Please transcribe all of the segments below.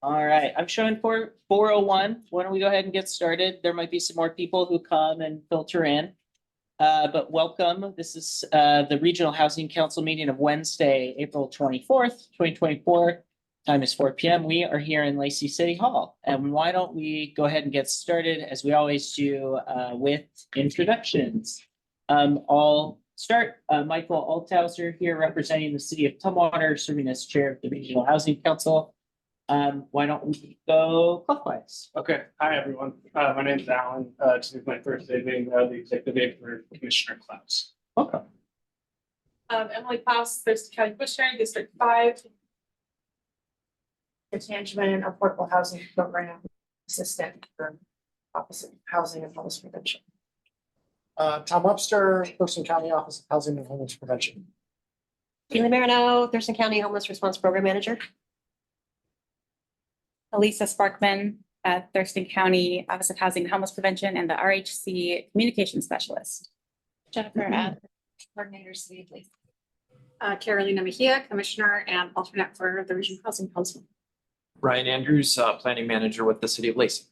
All right, I'm showing 401. Why don't we go ahead and get started? There might be some more people who come and filter in. But welcome. This is the Regional Housing Council meeting of Wednesday, April 24th, 2024. Time is 4 p.m. We are here in Lacey City Hall. And why don't we go ahead and get started, as we always do, with introductions. I'll start. Michael Althauser here representing the city of Tumwater, serving as chair of the Regional Housing Council. Why don't we go clockwise? Okay. Hi, everyone. My name is Alan. This is my first day being the executive for Commissioner Klaus. Welcome. Emily Klaus, Thurston County Commissioner, District 5. Management and Affordable Housing Program Assistant for Office of Housing and Homeless Prevention. Tom Webster, Thurston County Office of Housing and Homeless Prevention. Haley Marino, Thurston County Homeless Response Program Manager. Elisa Sparkman, Thurston County Office of Housing and Homeless Prevention and the RHC Communication Specialist. Jennifer, Coordinator, City of Lacey. Carolina Mejia, Commissioner and alternate for the Regional Housing Council. Ryan Andrews, Planning Manager with the City of Lacey.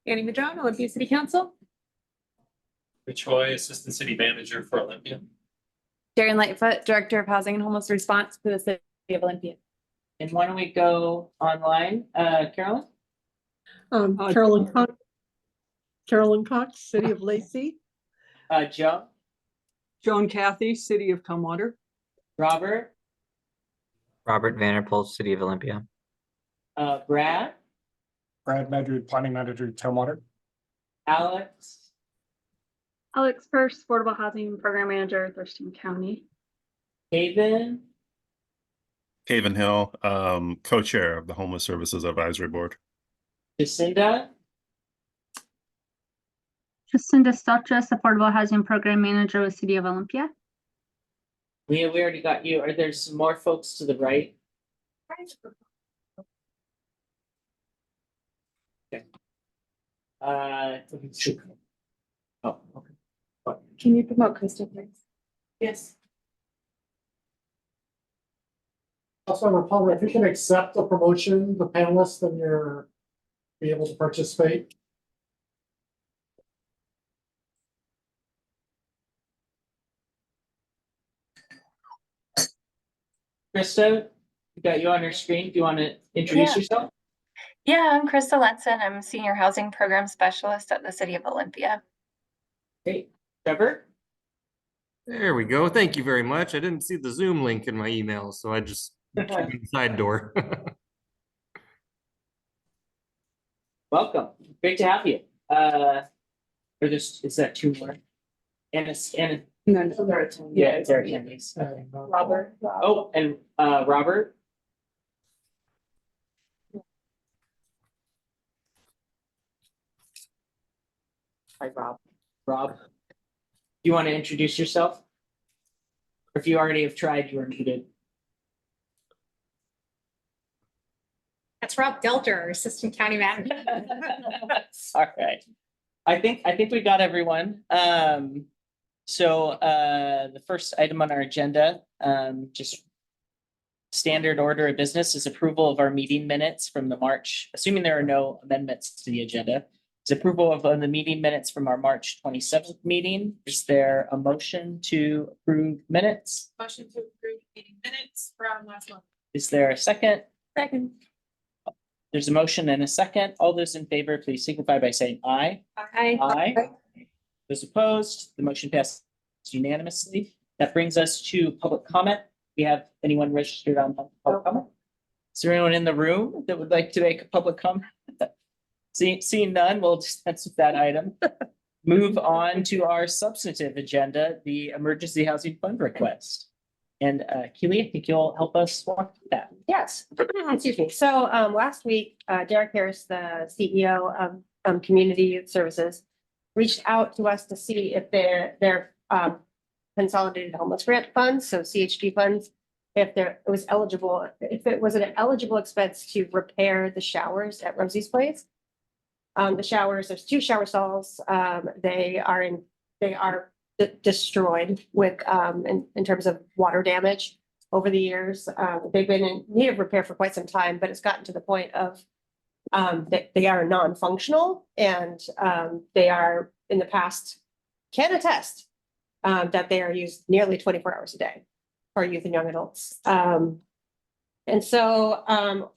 Annie Madron, Olympia City Council. Rich Hoy, Assistant City Manager for Olympia. Darian Lightfoot, Director of Housing and Homeless Response for the City of Olympia. And why don't we go online? Carolyn? Carolyn Cox, City of Lacey. Joe? Joan Cathy, City of Tumwater. Robert? Robert Vanderpool, City of Olympia. Brad? Brad Medry, Planning Manager, Tumwater. Alex? Alex First, Affordable Housing Program Manager, Thurston County. Haven? Haven Hill, co-chair of the Homeless Services Advisory Board. Jacinda? Jacinda Stotras, Affordable Housing Program Manager with City of Olympia. We already got you. Are there some more folks to the right? Okay. Oh, okay. Can you promote Kristen, please? Yes. Councilmember Palmer, if you can accept the promotion, the panelists, then you're be able to participate. Krista, we got you on your screen. Do you want to introduce yourself? Yeah, I'm Krista Letson. I'm Senior Housing Program Specialist at the City of Olympia. Great. Trevor? There we go. Thank you very much. I didn't see the Zoom link in my email, so I just came in the side door. Welcome. Great to have you. Or is that two more? Anna. No, there are 10. Yeah, it's our attendees. Robert. Oh, and Robert. Hi, Rob. Rob, do you want to introduce yourself? Or if you already have tried, you are muted. That's Rob Delter, our Assistant County Manager. All right. I think we got everyone. So the first item on our agenda, just standard order of business, is approval of our meeting minutes from the March, assuming there are no amendments to the agenda. Is approval of the meeting minutes from our March 27th meeting. Is there a motion to approve minutes? Motion to approve meeting minutes from last month. Is there a second? Second. There's a motion and a second. All those in favor, please signify by saying aye. Aye. Aye. Those opposed, the motion passes unanimously. That brings us to public comment. We have anyone registered on public comment? Is there anyone in the room that would like to make a public comment? Seeing none, we'll dispense with that item. Move on to our substantive agenda, the emergency housing fund request. And Keely, I think you'll help us walk through that. Yes, excuse me. So last week, Derek Harris, the CEO of Community Youth Services, reached out to us to see if their consolidated homeless grant funds, so CHG funds, if it was an eligible expense to repair the showers at Rosie's Place. The showers, there's 2 shower stalls. They are destroyed with in terms of water damage. over the years. They've been in need of repair for quite some time, but it's gotten to the point of that they are non-functional and they are in the past can attest that they are used nearly 24 hours a day for youth and young adults. And so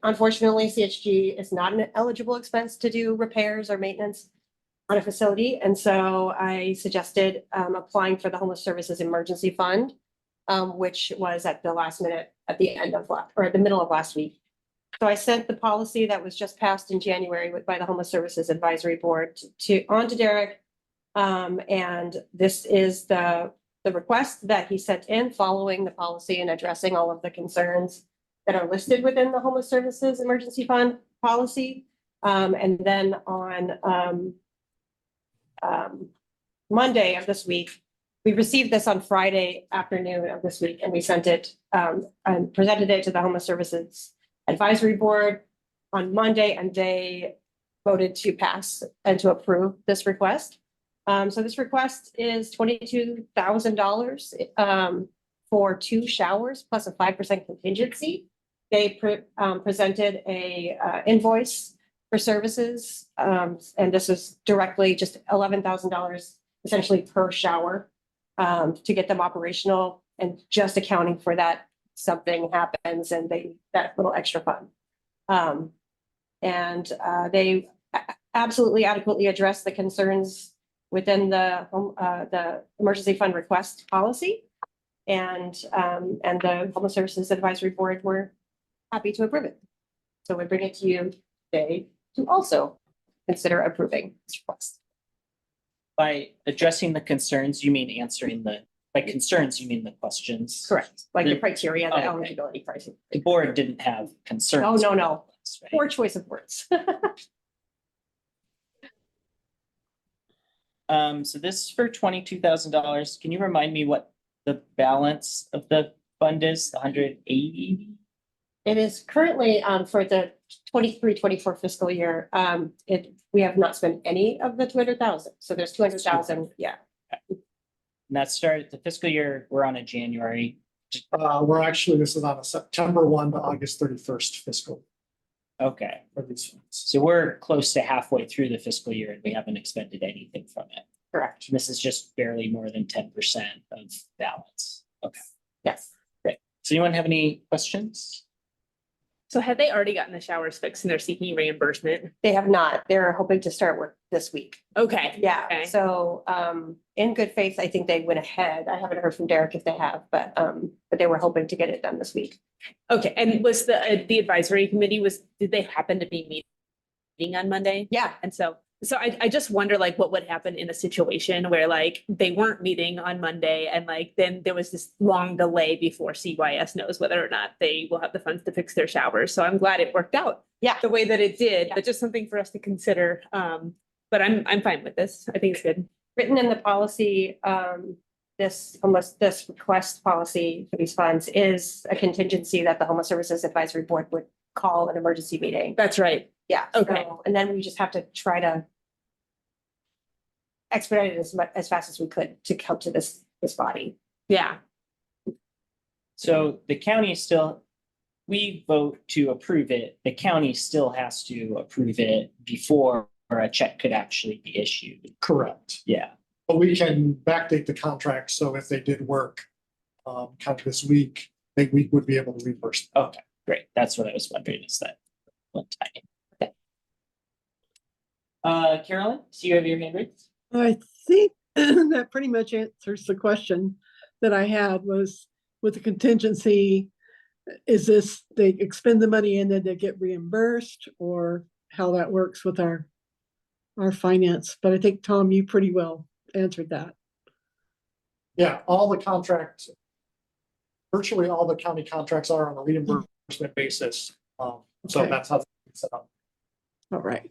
unfortunately, CHG is not an eligible expense to do repairs or maintenance on a facility. And so I suggested applying for the Homeless Services Emergency Fund, which was at the last minute at the end of or at the middle of last week. So I sent the policy that was just passed in January by the Homeless Services Advisory Board on to Derek. And this is the request that he sent in following the policy and addressing all of the concerns that are listed within the Homeless Services Emergency Fund policy. And then on Monday of this week, we received this on Friday afternoon of this week, and we sent it and presented it to the Homeless Services Advisory Board on Monday, and they voted to pass and to approve this request. So this request is $22,000 for 2 showers plus a 5% contingency. They presented a invoice for services, and this is directly just $11,000 essentially per shower to get them operational, and just accounting for that something happens and that little extra fund. And they absolutely adequately address the concerns within the emergency fund request policy. And the Homeless Services Advisory Board were happy to approve it. So we bring it to you today to also consider approving this request. By addressing the concerns, you mean by concerns, you mean the questions? Correct, like the criteria, the Okay. eligibility pricing. The board didn't have concerns. No. Right? Poor choice of words. So this is for $22,000. Can you remind me what the balance of the fund is? The 180? It is currently for the 23-24 fiscal year. We have not spent any of the 200,000. So there's 200,000. Yeah. And that started the fiscal year. We're on a January. This is on a September 1 to August 31st fiscal Okay. for these funds. So we're close to halfway through the fiscal year and we haven't expended anything from it. Correct. This is just barely more than 10% of balance. Okay, Yes. great. So anyone have any questions? So had they already gotten the showers fixed and they're seeking reimbursement? They have not. They're hoping to start work this week. Okay. Yeah. Okay. So in good faith, I think they went ahead. I haven't heard from Derek if they have, but they were hoping to get it done this week. Okay, and was the advisory committee, did they happen to be meeting on Monday? Yeah. And so I just wonder like what would happen in a situation where like they weren't meeting on Monday and like then there was this long delay before CYS knows whether or not they will have the funds to fix their showers. So I'm glad it worked out. Yeah. The way that it did, Yeah. but just something for us to consider. But I'm fine with this. I think it's good. Written in the policy, this request policy for these funds is a contingency that the Homeless Services Advisory Board would call an emergency meeting. That's right. Yeah. Okay. So, and then we just have to try to expedite it as fast as we could to come to this body. Yeah. So the county we vote to approve it. The county still has to approve it before a check could actually be issued. Correct. Yeah. But we can backdate the contract, so if they did work kind of this week, we would be able to reimburse them. Okay, great. That's what I was wondering, is that one time. Okay. Carolyn, so you have your hand raised? I think that pretty much answers the question that I had was with the contingency. Is this they expend the money and then they get reimbursed, or how that works with our finance? But I think, Tom, you pretty well answered that. Yeah, virtually all the county contracts are on a reimbursement basis. So Okay. that's how it's set up. All right.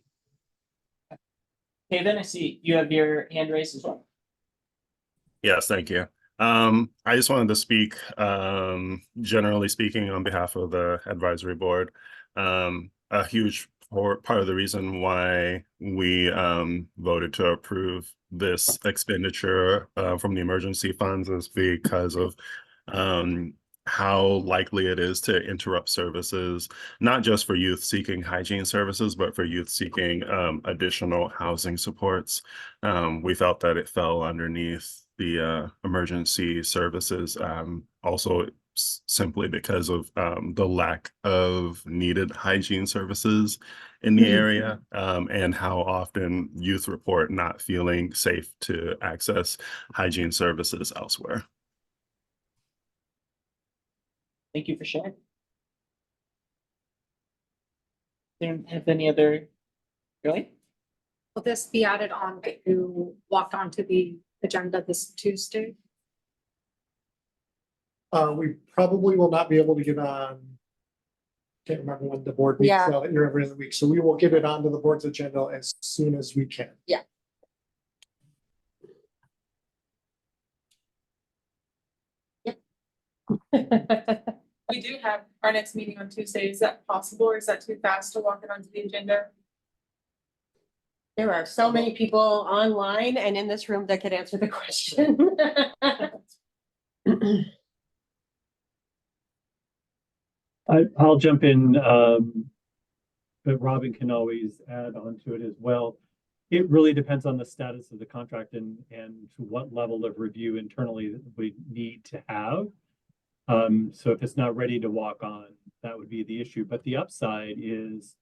Okay, then I see you have your hand raised as well. Yes, thank you. I just wanted to speak, generally speaking, on behalf of the advisory board. A huge part of the reason why we voted to approve this expenditure from the emergency funds is because of how likely it is to interrupt services, not just for youth seeking hygiene services, but for youth seeking additional housing supports. We felt that it fell underneath the emergency services, also simply because of the lack of needed hygiene services in the area, and how often youth report not feeling safe to access hygiene services elsewhere. Thank you for sharing. Anyone have any other, really? Will this be added on to walk onto the agenda this Tuesday? We probably will not be able to get on. Can't remember when the board meets Yeah. every other week, so we will get it onto the board's agenda as soon as we can. Yeah. We do have our next meeting on Tuesday. Is that possible or is that too fast to walk it onto the agenda? There are so many people online and in this room that could answer the question. I'll jump in, but Robin can always add on to it as well. It really depends on the status of the contract and what level of review internally that we need to have. So if it's not ready to walk on, that would be the issue. But the upside is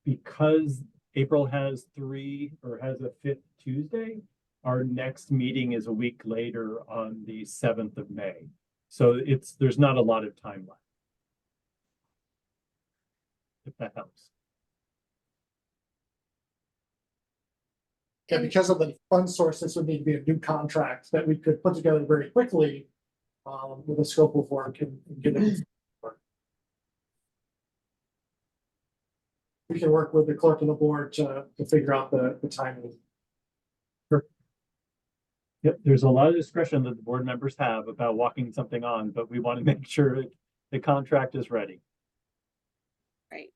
because April has a fifth Tuesday, our next meeting is a week later on the 7th of May. So there's not a lot of time left. If that helps. And because of the fund source, this would need to be a new contract that we could put together very quickly with a scope of work and get it. We can work with the clerk and the board to figure out the timing. Yep, there's a lot of discretion that the board members have about walking something on, but we want to make sure the contract is ready. Right.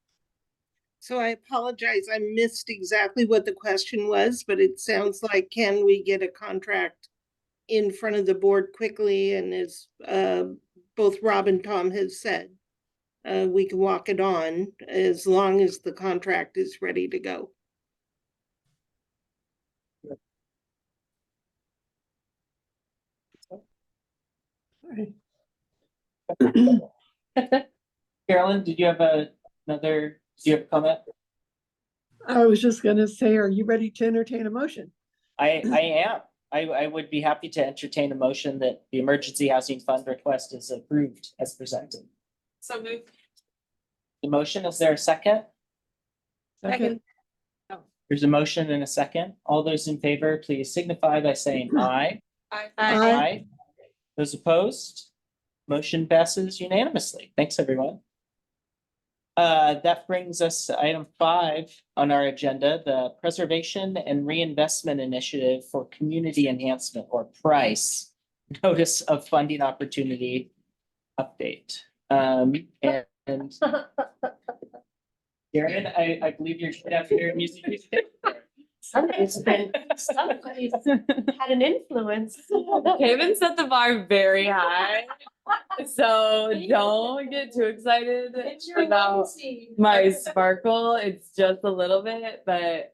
So I apologize, I missed exactly what the question was, but it sounds like, can we get a contract in front of the board quickly? And as both Rob and Tom has said, we can walk it on as long as the contract is ready to go. Carolyn, did you have do you have a comment? I was just gonna say, are you ready to entertain a motion? I am. I would be happy to entertain a motion that the emergency housing fund request is approved as presented. So move. The motion, is there a second? Second. There's a motion and a second. All those in favor, please signify by saying aye. Aye. Those opposed? Motion passes unanimously. Thanks, everyone. That brings us to item 5 on our agenda, the Preservation and Reinvestment Initiative for Community Enhancement, or PRICE, Notice of Funding Opportunity Update. And Darren, I believe you're after your music. Somebody's had an influence. Kevin set the bar very high. So don't get too excited about my sparkle. It's just a little bit, but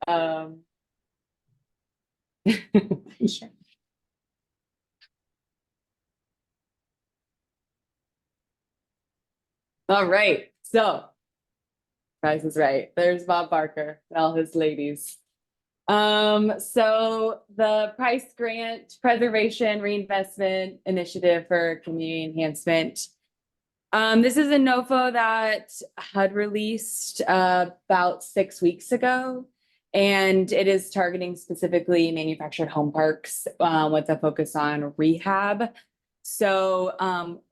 all right. So Price is right. There's Bob Barker and all his ladies. So the Price Grant Preservation Reinvestment Initiative for Community Enhancement. This is a NOFO that HUD released about 6 weeks ago, and it is targeting specifically manufactured home parks with a focus on rehab. So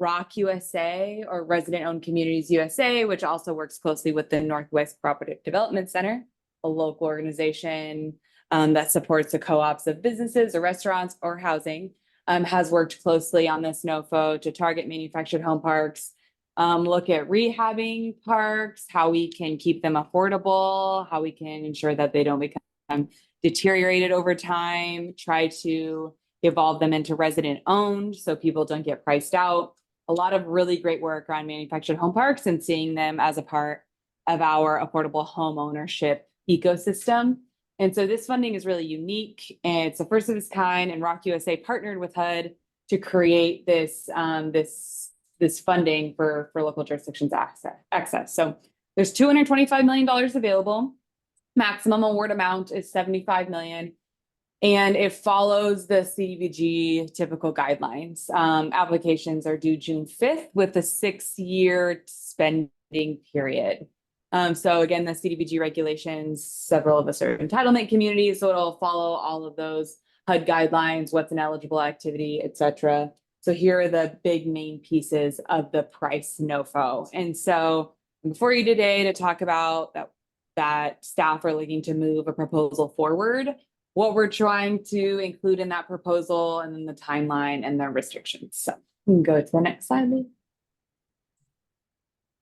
ROC USA, or Resident Owned Communities USA, which also works closely with the Northwest Cooperative Development Center, a local organization that supports the co-ops of businesses or restaurants or housing, has worked closely on this NOFO to target manufactured home parks, look at rehabbing parks, how we can keep them affordable, how we can ensure that they don't become deteriorated over time, try to evolve them into resident owned so people don't get priced out. a lot of really great work around manufactured home parks and seeing them as a part of our affordable home ownership ecosystem. And so this funding is really unique, and it's the first of its kind, and Rock USA partnered with HUD to create this funding for local jurisdictions access. So there's $225 million available. Maximum award amount is $75 million. And it follows the CDBG typical guidelines. Applications are due June 5th with a 6-year spending period. So again, the CDBG regulations, several of us are entitlement communities, so it'll follow all of those HUD guidelines, what's an eligible activity, et cetera. So here are the big main pieces of the price NOFO. And so before you today to talk about that staff are looking to move a proposal forward, what we're trying to include in that proposal, and then the timeline and the restrictions. So we can go to the next slide, please.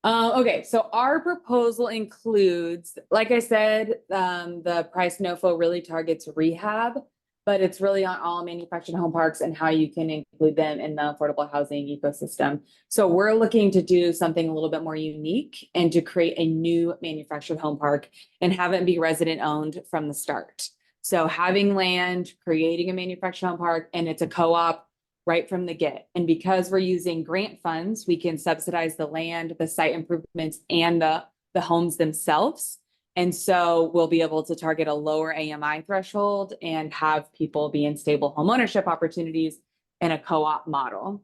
Okay, so our proposal includes, like I said, the price NOFO really targets rehab, but it's really on all manufactured home parks and how you can include them in the affordable housing ecosystem. So we're looking to do something a little bit more unique and to create a new manufactured home park and have it be resident owned from the start. So having land, creating a manufactured home park, and it's a co-op right from the get. And because we're using grant funds, we can subsidize the land, the site improvements, and the homes themselves. And so we'll be able to target a lower AMI threshold and have people be in stable homeownership opportunities in a co-op model.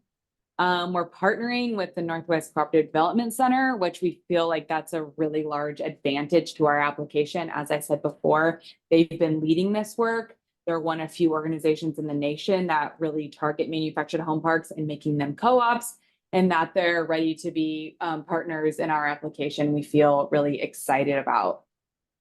We're partnering with the Northwest Cooperative Development Center, which we feel like that's a really large advantage to our application. As I said before, they've been leading this work. They're one of few organizations in the nation that really target manufactured home parks and making them co-ops, and that they're ready to be partners in our application. We feel really excited about.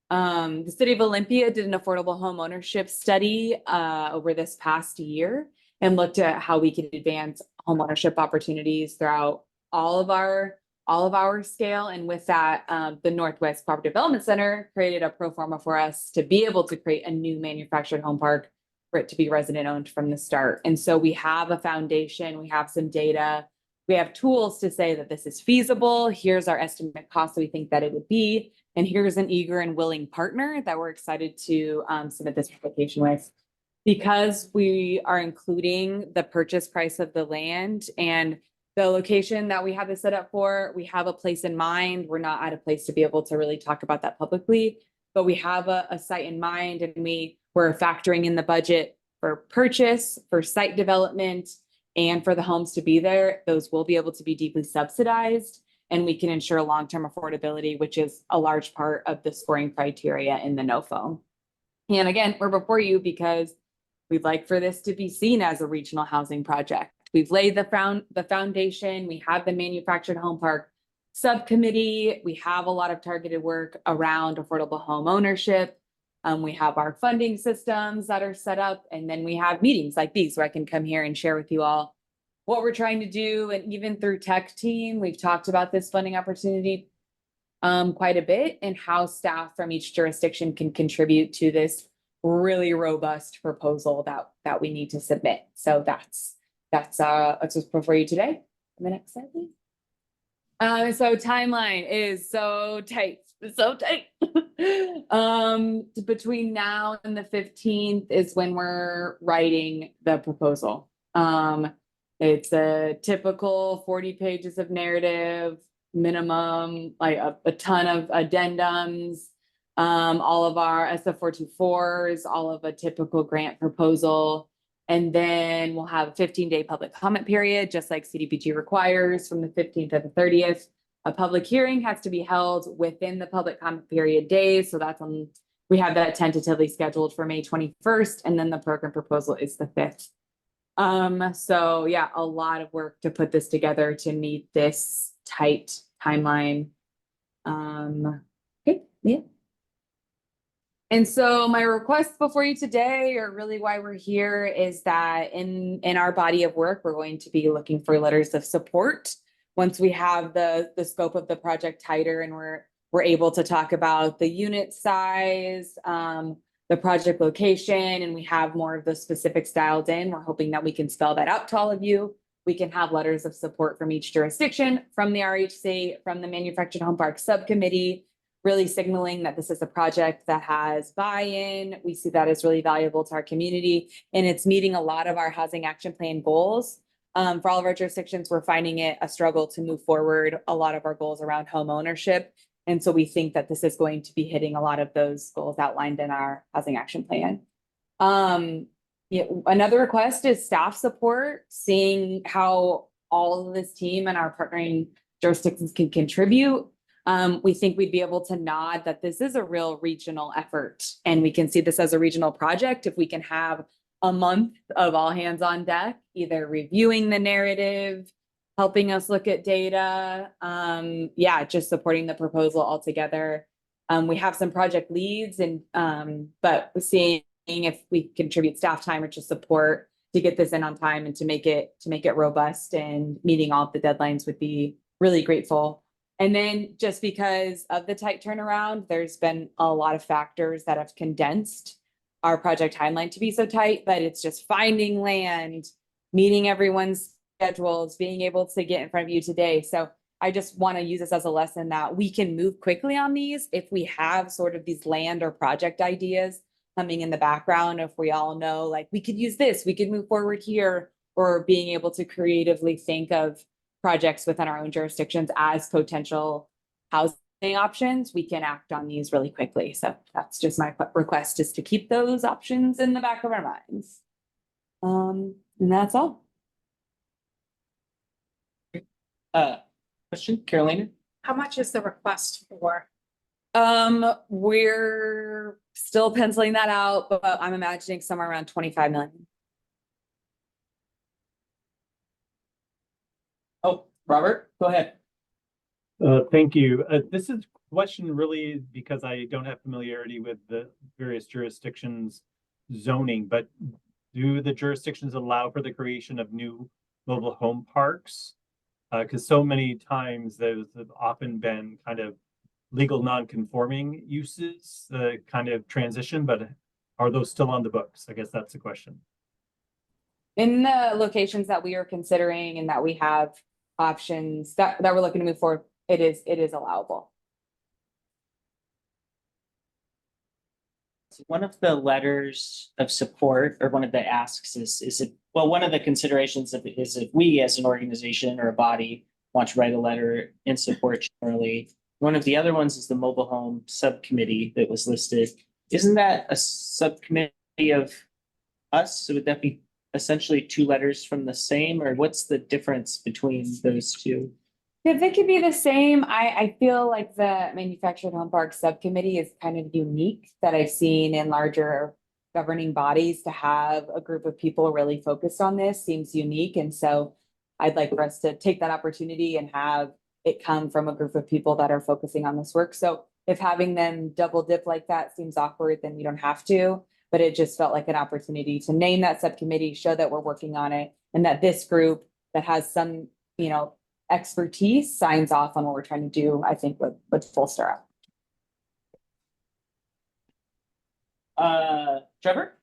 The city of Olympia did an affordable home ownership study over this past year and looked at how we could advance home ownership opportunities throughout all of our scale. And with that, the Northwest Cooperative Development Center created a pro forma for us to be able to create a new manufactured home park for it to be resident owned from the start. And so we have a foundation, we have some data, we have tools to say that this is feasible. Here's our estimate cost that we think that it would be. And here's an eager and willing partner that we're excited to submit this application with. Because we are including the purchase price of the land and the location that we have this set up for, we have a place in mind. We're not at a place to be able to really talk about that publicly, but we have a site in mind, and we're factoring in the budget for purchase, for site development, and for the homes to be there. Those will be able to be deeply subsidized, and we can ensure long-term affordability, which is a large part of the scoring criteria in the NOFO. And again, we're before you because we'd like for this to be seen as a regional housing project. We've laid the foundation. We have the manufactured home park subcommittee. We have a lot of targeted work around affordable home ownership. We have our funding systems that are set up, and then we have meetings like these where I can come here and share with you all what we're trying to do. And even through tech team, we've talked about this funding opportunity quite a bit, and how staff from each jurisdiction can contribute to this really robust proposal that we need to submit. So that's what's before you today. The next slide, please. So timeline is so tight. Between now and the 15th is when we're writing the proposal. It's a typical 40 pages of narrative, minimum, like a ton of addendums, all of our SF424s, all of a typical grant proposal. And then we'll have a 15-day public comment period, just like CDBG requires, from the 15th to the 30th. A public hearing has to be held within the public comment period days. So that's on, we have that tentatively scheduled for May 21st. And then the program proposal is the 5th. So yeah, a lot of work to put this together to meet this tight timeline. Okay, yeah. And so my request before you today, or really why we're here, is that in our body of work, we're going to be looking for letters of support once we have the scope of the project tighter, and we're able to talk about the unit size, the project location, and we have more of the specifics dialed in. We're hoping that we can spell that out to all of you. we can have letters of support from each jurisdiction, from the RHC, from the Manufactured Home Park Subcommittee, really signaling that this is a project that has buy-in. We see that as really valuable to our community, and it's meeting a lot of our housing action plan goals. For all of our jurisdictions, we're finding it a struggle to move forward a lot of our goals around home ownership. And so we think that this is going to be hitting a lot of those goals outlined in our housing action plan. Yeah, another request is staff support, seeing how all of this team and our partnering jurisdictions can contribute. We think we'd be able to nod that this is a real regional effort, and we can see this as a regional project if we can have a month of all hands on deck, either reviewing the narrative, helping us look at data, yeah, just supporting the proposal altogether. We have some project leads, and but seeing if we contribute staff time or just support to get this in on time and to make it robust and meeting all of the deadlines would be really grateful. And then just because of the tight turnaround, there's been a lot of factors that have condensed our project timeline to be so tight, but it's just finding land, meeting everyone's schedules, being able to get in front of you today. So I just want to use this as a lesson that we can move quickly on these if we have sort of these land or project ideas coming in the background. If we all know, like, we could use this, we could move forward here, or being able to creatively think of projects within our own jurisdictions as potential housing options, we can act on these really quickly. So that's just my request, is to keep those options in the back of our minds. And that's all. Question, Carolina? How much is the request for? We're still penciling that out, but I'm imagining somewhere around 25 million. Oh, Robert, go ahead. Thank you. This is a question really because I don't have familiarity with the various jurisdictions zoning, but do the jurisdictions allow for the creation of new mobile home parks? Because so many times those have often been kind of legal non-conforming uses, kind of transition, but are those still on the books? I guess that's the question. In the locations that we are considering and that we have options that we're looking to move forward, it is allowable. One of the letters of support, or one of the asks is it, well, one of the considerations of it is if we as an organization or a body want to write a letter in support generally. One of the other ones is the mobile home subcommittee that was listed. Isn't that a subcommittee of us? So would that be essentially two letters from the same, or what's the difference between those two? Yeah, they could be the same. I feel like the Manufactured Home Park Subcommittee is kind of unique that I've seen in larger governing bodies. To have a group of people really focused on this seems unique. And so I'd like for us to take that opportunity and have it come from a group of people that are focusing on this work. So if having them double dip like that seems awkward, then we don't have to. But it just felt like an opportunity to name that subcommittee, show that we're working on it, and that this group that has some, expertise signs off on what we're trying to do, I think would bolster up. Trevor?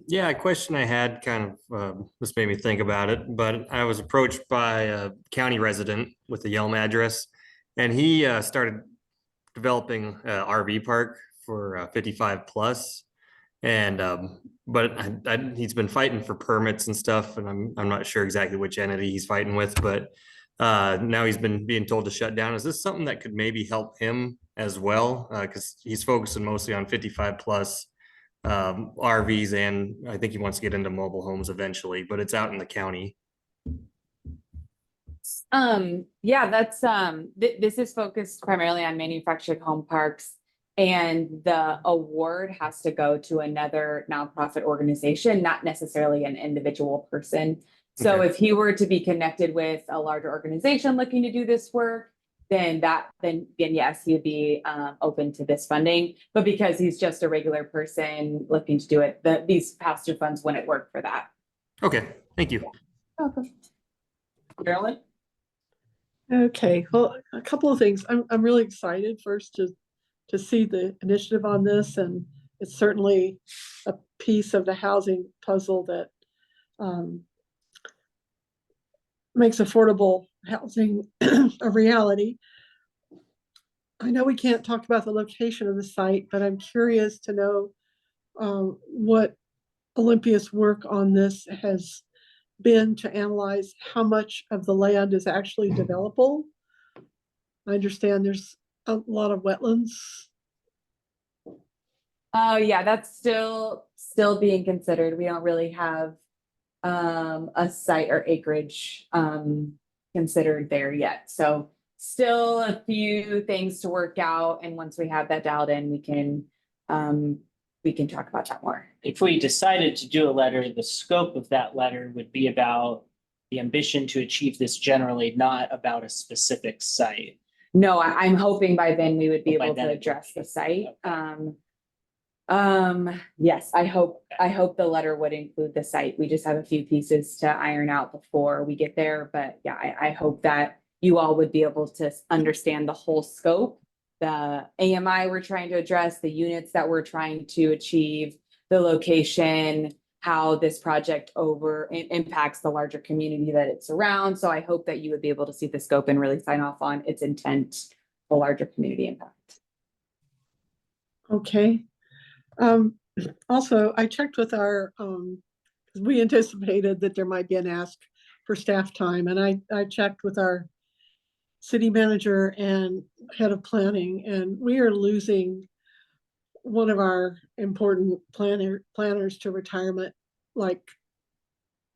Yeah, a question I had kind of this made me think about it, but I was approached by a county resident with a Yelm address, and he started developing an RV park for 55 plus. And but he's been fighting for permits and stuff, and I'm not sure exactly which entity he's fighting with, but now he's been being told to shut down. Is this something that could maybe help him as well? Because he's focusing mostly on 55 plus RVs, and I think he wants to get into mobile homes eventually, but it's out in the county. Yeah, that's this is focused primarily on manufactured home parks. And the award has to go to another nonprofit organization, not necessarily an individual person. So if he were to be connected with a larger organization looking to do this work, then yes, he would be open to this funding. But because he's just a regular person looking to do it, these pass-through funds wouldn't work for that. Okay, thank you. Okay. Carolyn? Okay, well, a couple of things. I'm really excited first to see the initiative on this, and it's certainly a piece of the housing puzzle that makes affordable housing a reality. I know we can't talk about the location of the site, but I'm curious to know what Olympia's work on this has been to analyze how much of the land is actually developable. I understand there's a lot of wetlands. Oh, yeah, that's still being considered. We don't really have a site or acreage considered there yet. So still a few things to work out. And once we have that dialed in, we can talk about that more. If we decided to do a letter, the scope of that letter would be about the ambition to achieve this generally, not about a specific site. No, I'm hoping by then we would be By able to then it would address be- the site. Yes, I hope the letter would include the site. We just have a few pieces to iron out before we get there. But yeah, I hope that you all would be able to understand the whole scope, the AMI we're trying to address, the units that we're trying to achieve, the location, how this project impacts the larger community that it surrounds. So I hope that you would be able to see the scope and really sign off on its intent, the larger community impact. Okay. Also, I checked with our, 'cause we anticipated that there might be an ask for staff time, and I checked with our city manager and head of planning, and we are losing one of our important planners to retirement, like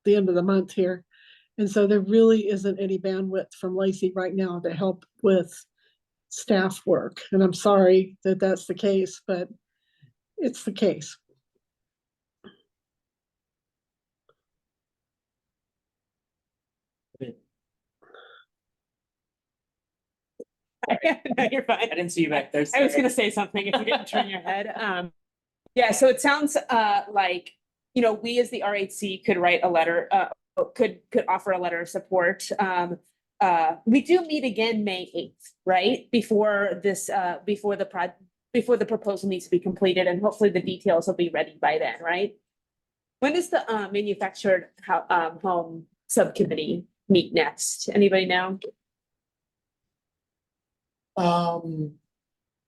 the end of the month here. And so there really isn't any bandwidth from Lacey right now to help with staff work. And I'm sorry that that's the case, but it's the case. No, you're fine. I didn't see you back there. I was gonna say something if you didn't turn your head. Yeah, so it sounds like, we as the RHC could write a letter, could offer a letter of support. We do meet again May 8th, right? Before the proposal needs to be completed, and hopefully the details will be ready by then, right? When does the manufactured home subcommittee meet next? Anybody know?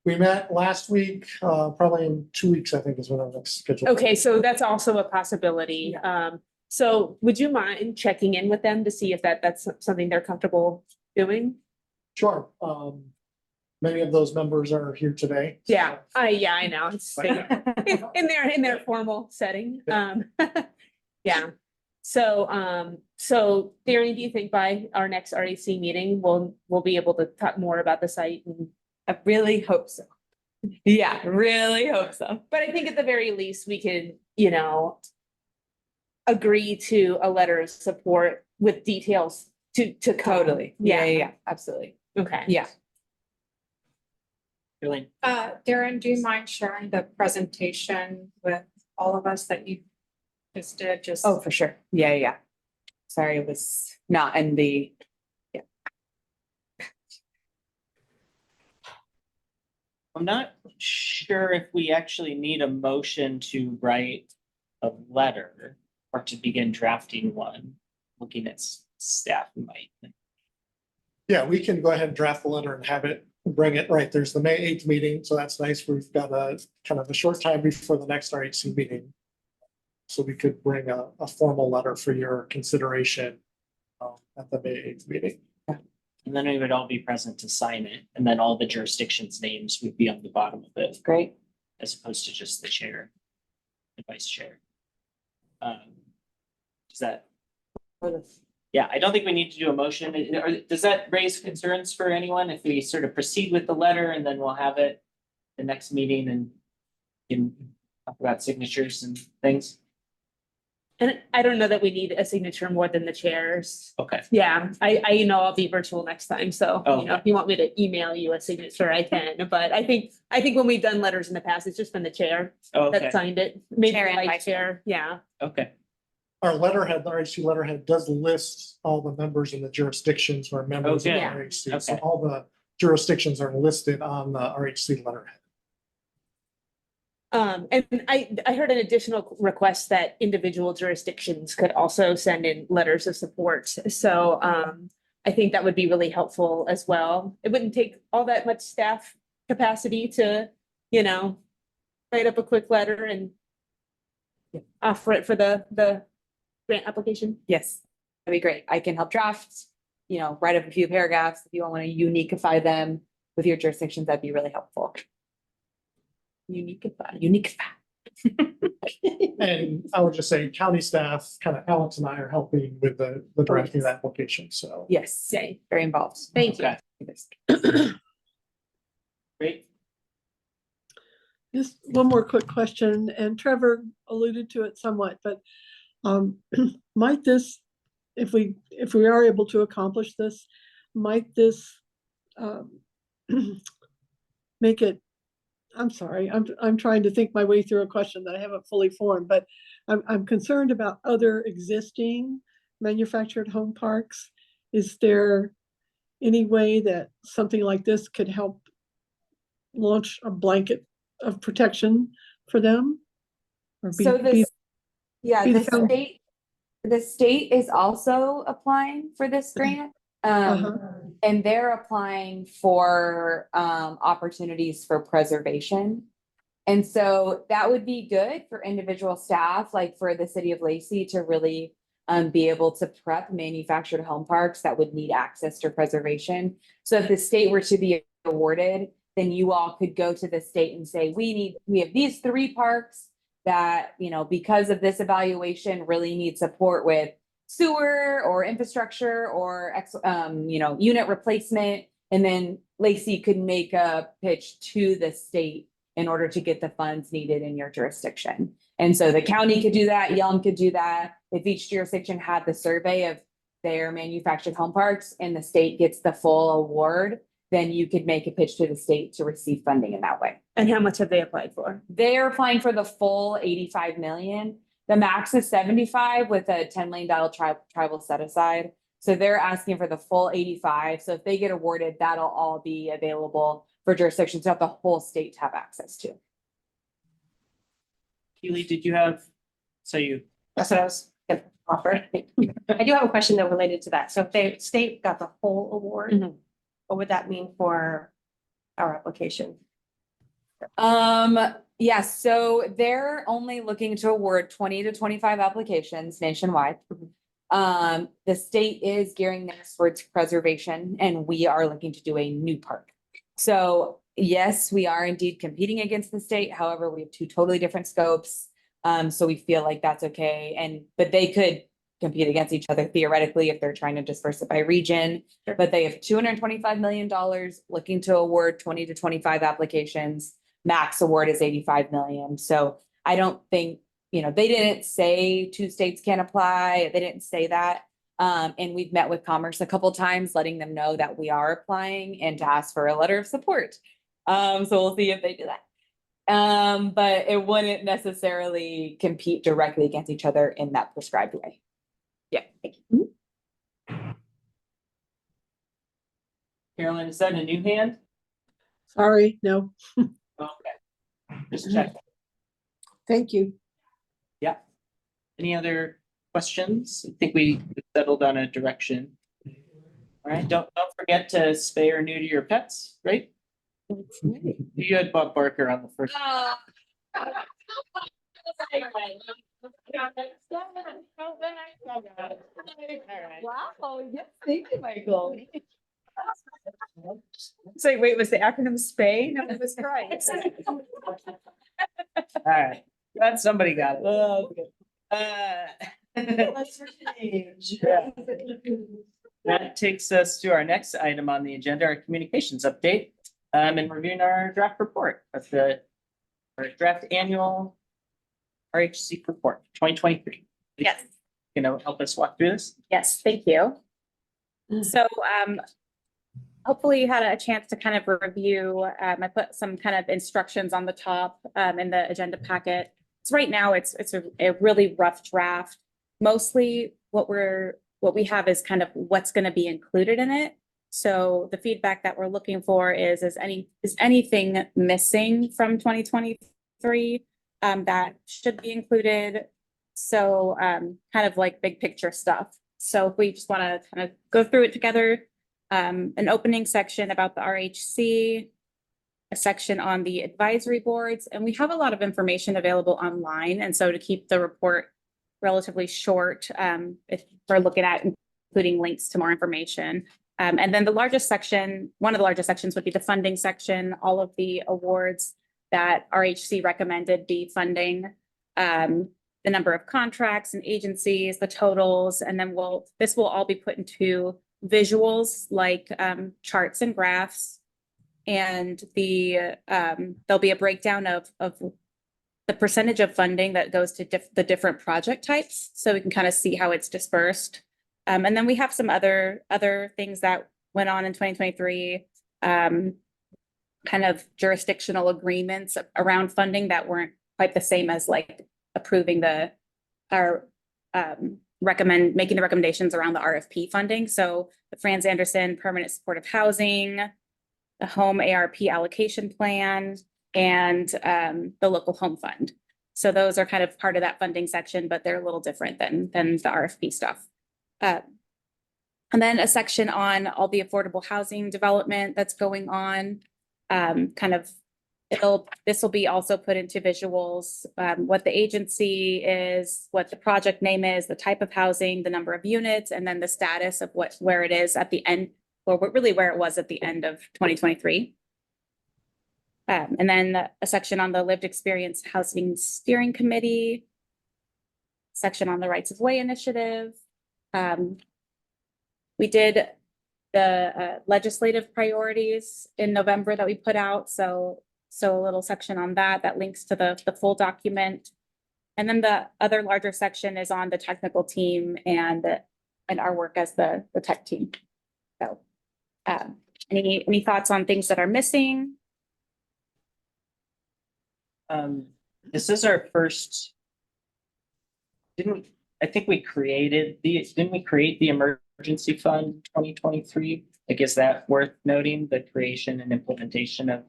We met last week, probably in 2 weeks, I think is when our next schedule. Okay, so that's also a possibility. So would you mind checking in with them to see if that's something they're comfortable doing? Sure. Many of those members are here today. Yeah, I know. It's in their formal setting. Yeah. So Darren, do you think by our next REC meeting, we'll be able to talk more about the site? And I really hope so. Yeah, really hope so. but I think at the very least, we could, agree to a letter of support with details to come. Totally. Yeah, absolutely. Okay. Yeah. Really? Darren, do you mind sharing the presentation with all of us that you just did? Oh, for sure. Yeah. Sorry, it was not in the. I'm not sure if we actually need a motion to write a letter or to begin drafting one, looking at staff might. Yeah, we can go ahead and draft the letter and have it, bring it, right, there's the May 8th meeting, so that's nice. We've got a kind of a short time before the next RHC meeting. So we could bring a formal letter for your consideration at the May 8th meeting. And then we would all be present to sign it, and then all the jurisdictions' names would be on the bottom of it. Great. As opposed to just the chair, the vice chair. Does that? Yeah, I don't think we need to do a motion. Does that raise concerns for anyone if we sort of proceed with the letter and then we'll have it the next meeting and can talk about signatures and things? And I don't know that we need a signature more than the chairs. Okay. Yeah, I'll be virtual next time, so, if you want me to email you a signature, I can, but I think when we've done letters in the past, it's just been the chair Okay. that signed it, maybe Chair the and vice vice chair. chair, yeah. Okay. Our letterhead, the RHC letterhead does list all the members in the jurisdictions who are members of the Okay. RHC. So Okay. all the jurisdictions are listed on the RHC letterhead. And I heard an additional request that individual jurisdictions could also send in letters of support. So I think that would be really helpful as well. It wouldn't take all that much staff capacity to, write up a quick letter and offer it for the grant application. Yes, that'd be great. I can help draft, write up a few paragraphs. If you want to uniqueify them with your jurisdictions, that'd be really helpful. Uniqueify. And I would just say county staff, kind of Alex and I are helping with the drafting of the application, so. Yes, very involved. Thank you. Okay. Great. Just one more quick question, and Trevor alluded to it somewhat, but might this, if we are able to accomplish this, might this make it, I'm sorry, I'm trying to think my way through a question that I haven't fully formed, but I'm concerned about other existing manufactured home parks. Is there any way that something like this could help launch a blanket of protection for them? Or So be the state is also applying for this grant. And they're applying for opportunities for preservation. And so that would be good for individual staff, like for the city of Lacey to really be able to prep manufactured home parks that would need access to preservation. So if the state were to be awarded, then you all could go to the state and say, we have these 3 parks that, because of this evaluation really need support with sewer or infrastructure or, unit replacement. And then Lacey could make a pitch to the state in order to get the funds needed in your jurisdiction. And so the county could do that, Yelm could do that. If each jurisdiction had the survey of their manufactured home parks and the state gets the full award, then you could make a pitch to the state to receive funding in that way. And how much have they applied for? They're applying for the full 85 million. The max is 75 with a $10 million tribal set aside. So they're asking for the full 85. So if they get awarded, that'll all be available for jurisdictions that the whole state to have access to. Keely, did you have, That's what I was gonna offer. I do have a question though related to that. So if the state got the whole award, what would that mean for our application? Yes, so they're only looking to award 20 to 25 applications nationwide. The state is gearing this towards preservation and we are looking to do a new park. So yes, we are indeed competing against the state. However, we have 2 totally different scopes. So we feel like that's okay. But they could compete against each other theoretically if they're trying to disperse it by region. But they have $225 million looking to award 20 to 25 applications. Max award is 85 million. So I don't think, they didn't say 2 states can't apply. They didn't say that. And we've met with Commerce a couple times, letting them know that we are applying and to ask for a letter of support. So we'll see if they do that. But it wouldn't necessarily compete directly against each other in that prescribed way. Yeah. Thank you. Carolyn, is that a new hand? Sorry, no. Okay. Just check. Thank you. Yeah. Any other questions? I think we settled on a direction. All right, don't forget to spay or neuter your pets, right? You had Bob Barker on the first. Wow, yes, thank you, Michael. So wait, was the acronym SPAY? No, it was right. All right, glad somebody got it. Oh, okay. Yeah. That takes us to our next item on the agenda, our communications update, and reviewing our draft report of our draft annual RHC report 2023. Yes. Help us walk through this? Yes, thank you. So hopefully you had a chance to kind of review. I put some kind of instructions on the top in the agenda packet. So right now it's a really rough draft. Mostly what we have is kind of what's going to be included in it. So the feedback that we're looking for is anything missing from 2023 2023 that should be included. So kind of like big picture stuff. So if we just want to kind of go through it together, an opening section about the RHC, a section on the advisory boards, and we have a lot of information available online. And so to keep the report relatively short, if we're looking at including links to more information. And then the largest section, one of the largest sections would be the funding section, all of the awards that RHC recommended be funding, the number of contracts and agencies, the totals, and then this will all be put into visuals like charts and graphs. And there'll be a breakdown of the percentage of funding that goes to the different project types, so we can kind of see how it's dispersed. And then we have some other things that went on in 2023, kind of jurisdictional agreements around funding that weren't quite the same as like approving making the recommendations around the RFP funding. So the Franz Anderson Permanent Supportive Housing, the Home ARP Allocation Plan, and the Local Home Fund. So those are kind of part of that funding section, but they're a little different than the RFP stuff. And then a section on all the affordable housing development that's going on. This will be also put into visuals, what the agency is, what the project name is, the type of housing, the number of units, and then the status of where it is at the end, or really where it was at the end of 2023. And then a section on the Lived Experience Housing Steering Committee, section on the Rights of Way Initiative. We did the legislative priorities in November that we put out. So a little section on that links to the full document. And then the other larger section is on the technical team and our work as the tech team. So any thoughts on things that are missing? This is our first. Didn't we create the emergency fund 2023? Like, is that worth noting, the creation and implementation of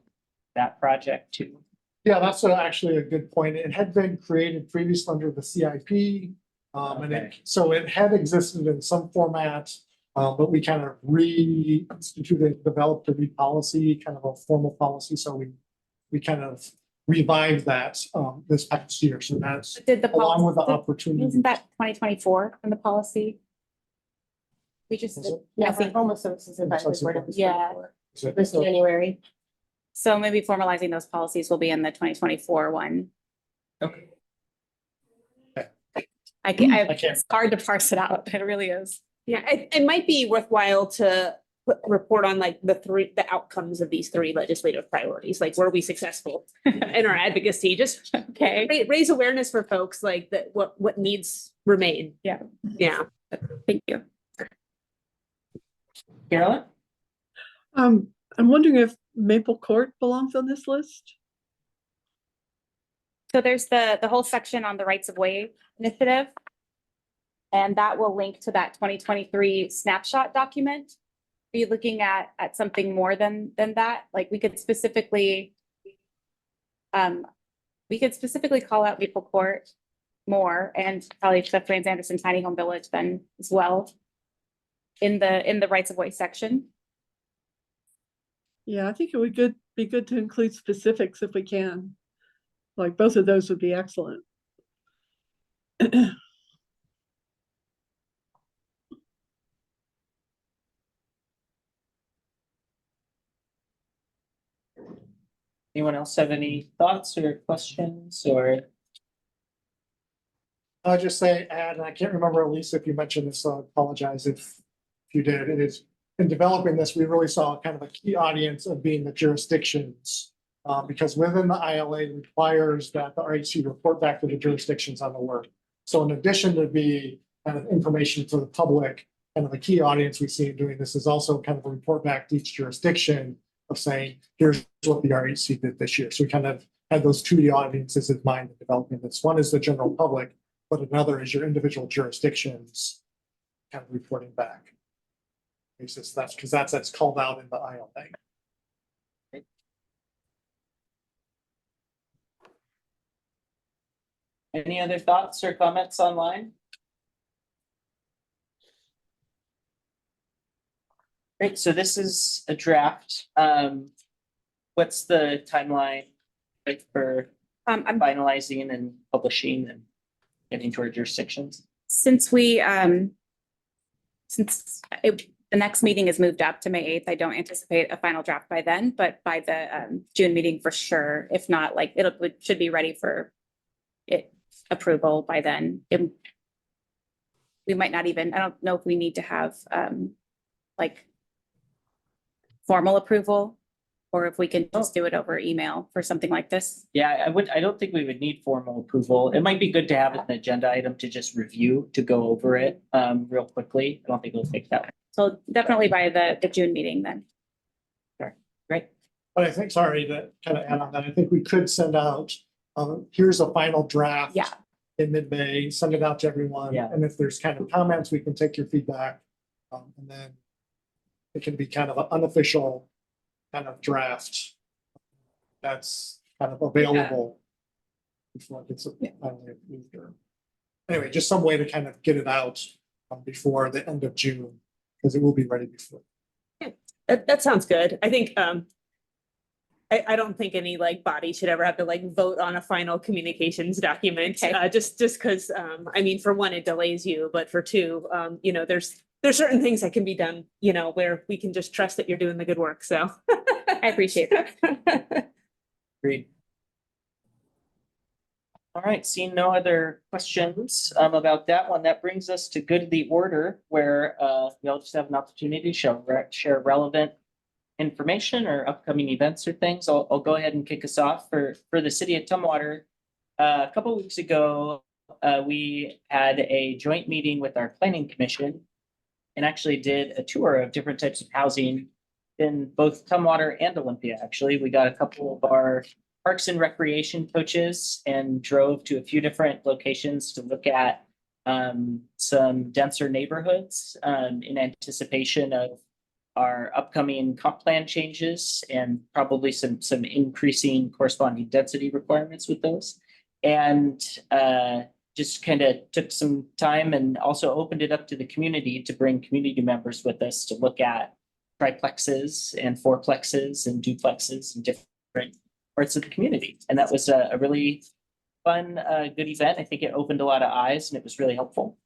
that project too? Yeah, that's actually a good point. It had been created previously under the CIP. And so it had existed in some format, but we kind of reinstituted, developed a new policy, kind of a formal policy. So we kind of revived that this past year. So that's along with the opportunity. Isn't that 2024 in the policy? We just did. Yeah, the homeless services advisory board. Yeah, This January. so maybe formalizing those policies will be in the 2024 one. Okay. It's hard to parse it out. It really is. Yeah, it might be worthwhile to report on like the outcomes of these 3 legislative priorities. Like, were we successful in our advocacy? Just raise awareness for folks like that. What needs remain. Yeah. Thank you. Carolyn? I'm wondering if Maple Court belongs on this list. So there's the whole section on the Rights of Way Initiative. And that will link to that 2023 snapshot document. Are you looking at something more than that? Like, we could specifically call out Maple Court more, and probably the Franz Anderson Tiny Home Village then as well in the Rights of Way section. Yeah, I think it would be good to include specifics if we can. Like, both of those would be excellent. Anyone else have any thoughts or questions or? I'll just say, and I can't remember, Lisa, if you mentioned this, so I apologize if you did. It is, in developing this, we really saw kind of a key audience of being the jurisdictions. Because within the ILA, it requires that the RHC report back to the jurisdictions on the work. So in addition to be kind of information to the public, kind of a key audience we see in doing this is also kind of a report back to each jurisdiction of saying, here's what the RHC did this year. So we kind of had those 2 audiences in mind in developing this. One is the general public, but another is your individual jurisdictions kind of reporting back. That's because that's called out in the ILA. Any other thoughts or comments online? Great, so this is a draft. What's the timeline like for I'm finalizing and publishing and getting to our jurisdictions? Since the next meeting is moved up to May 8th, I don't anticipate a final draft by then, but by the June meeting for sure. If not, like it should be ready for it approval by then. We might not even, I don't know if we need to have like formal approval or if we can just do it over email for something like this. Yeah, I don't think we would need formal approval. It might be good to have an agenda item to just review, to go over it real quickly. I don't think it'll take that long. So definitely by the June meeting then. Sure, great. But I think, sorry to kind of add on that, I think we could send out, here's a final draft. Yeah. In mid-May, send it out to everyone. Yeah. And if there's kind of comments, we can take your feedback. And then it can be kind of an unofficial kind of draft that's kind of available before it gets finally approved. Or anyway, just some way to kind of get it out before the end of June, because it will be ready before. That sounds good. I think, I don't think any like body should ever have to like vote on a final communications document. Just because, I mean, for one, it delays you, but for two, you know, there's certain things that can be done, you know, where we can just trust that you're doing the good work. So I appreciate that. Agreed. All right, seeing no other questions about that one, that brings us to good of the order, where we all just have an opportunity to share relevant information or upcoming events or things. I'll go ahead and kick us off for the city of Tumwater. A couple of weeks ago, we had a joint meeting with our planning commission and actually did a tour of different types of housing in both Tumwater and Olympia. Actually, we got a couple of our parks and recreation coaches and drove to a few different locations to look at some denser neighborhoods in anticipation of our upcoming comp plan changes and probably some increasing corresponding density requirements with those. And just kind of took some time and also opened it up to the community to bring community members with us to look at triplexes and fourplexes and duplexes and different parts of the community. And that was a really fun, good event. I think it opened a lot of eyes and it was really helpful.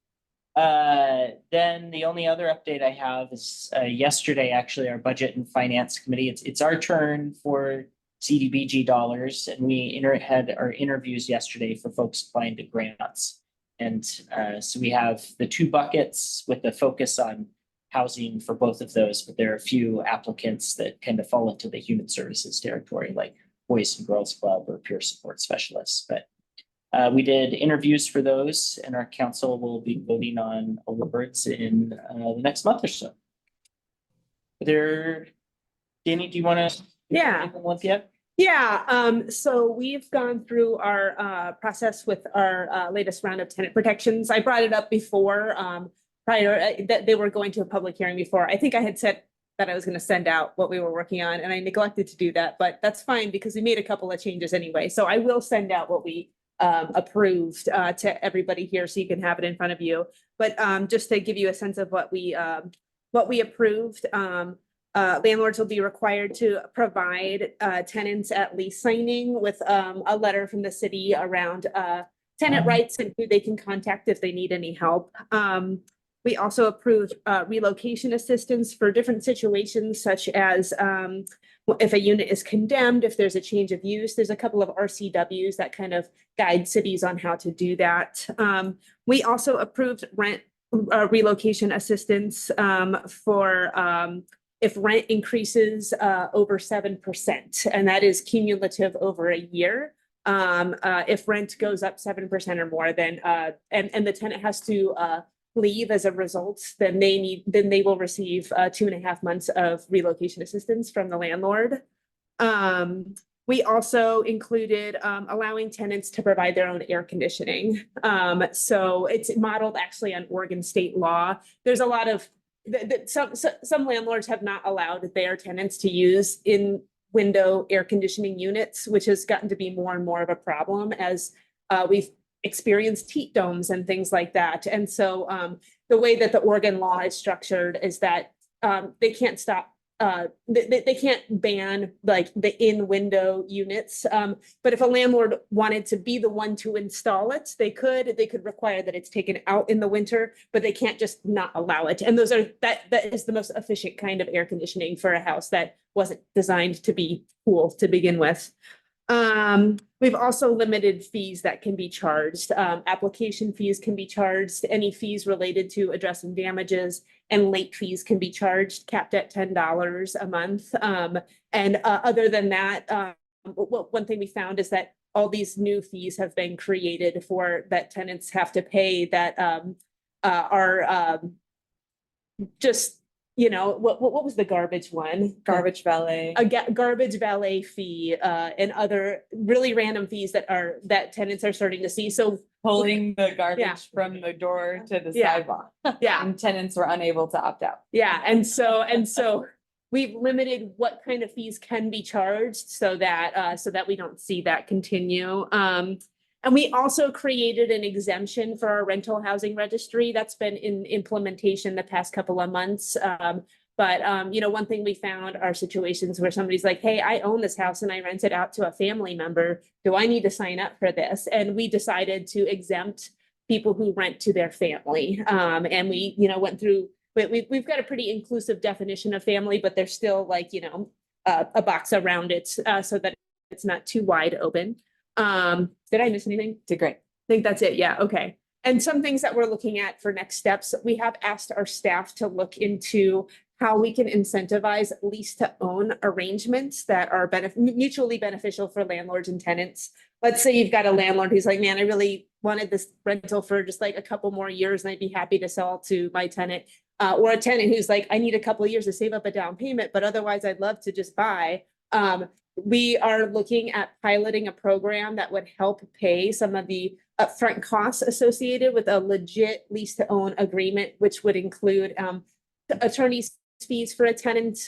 Then the only other update I have is yesterday, actually, our budget and finance committee, it's our turn for CDBG dollars, and we had our interviews yesterday for folks applying to grants. And so we have the two buckets with the focus on housing for both of those, but there are a few applicants that kind of fall into the human services territory, like Boys and Girls Club or peer support specialists. But we did interviews for those, and our council will be voting on awards in the next month or so. Danny, do you want to? Yeah. Yeah, so we've gone through our process with our latest round of tenant protections. I brought it up before, prior that they were going to a public hearing before. I think I had said that I was going to send out what we were working on, and I neglected to do that, but that's fine because we made a couple of changes anyway. So I will send out what we approved to everybody here so you can have it in front of you. But just to give you a sense of what we approved, landlords will be required to provide tenants at lease signing with a letter from the city around tenant rights and who they can contact if they need any help. We also approved relocation assistance for different situations, such as if a unit is condemned, if there's a change of use. There's a couple of RCWs that kind of guide cities on how to do that. We also approved rent relocation assistance for if rent increases over 7%, and that is cumulative over a year. If rent goes up 7% or more, then and the tenant has to leave as a result, then they will receive 2.5 months of relocation assistance from the landlord. We also included allowing tenants to provide their own air conditioning. So it's modeled actually on Oregon state law. There's a lot of some landlords have not allowed their tenants to use in window air conditioning units, which has gotten to be more and more of a problem as we've experienced heat domes and things like that. And so the way that the Oregon law is structured is that they can't stop, they can't ban like the in-window units. But if a landlord wanted to be the one to install it, they could require that it's taken out in the winter, but they can't just not allow it. And that is the most efficient kind of air conditioning for a house that wasn't designed to be cool to begin with. We've also limited fees that can be charged. Application fees can be charged. Any fees related to addressing damages and late fees can be charged, capped at $10 a month. And other than that, one thing we found is that all these new fees have been created for that tenants have to pay that are just, you know, what was the garbage one? Garbage valet. A garbage valet fee, and other really random fees that tenants are starting to see. So Pulling the garbage Yeah. from the door to the Yeah. sidewalk. yeah, And tenants were unable to opt out. yeah, and so we've limited what kind of fees can be charged so that we don't see that continue. And we also created an exemption for our rental housing registry that's been in implementation the past couple of months. But you know, one thing we found are situations where somebody's like, hey, I own this house and I rent it out to a family member. Do I need to sign up for this? And we decided to exempt people who rent to their family. And we, you know, went through, we've got a pretty inclusive definition of family, but there's still like, you know, a box around it so that it's not too wide open. Did I miss anything? Did great. I think that's it. Yeah. Okay. And some things that we're looking at for next steps, we have asked our staff to look into how we can incentivize lease to own arrangements that are mutually beneficial for landlords and tenants. Let's say you've got a landlord who's like, man, I really wanted this rental for just like a couple more years and I'd be happy to sell to my tenant. Or a tenant who's like, I need a couple of years to save up a down payment, but otherwise I'd love to just buy. We are looking at piloting a program that would help pay some of the upfront costs associated with a legit lease to own agreement, which would include attorney's fees for a tenant,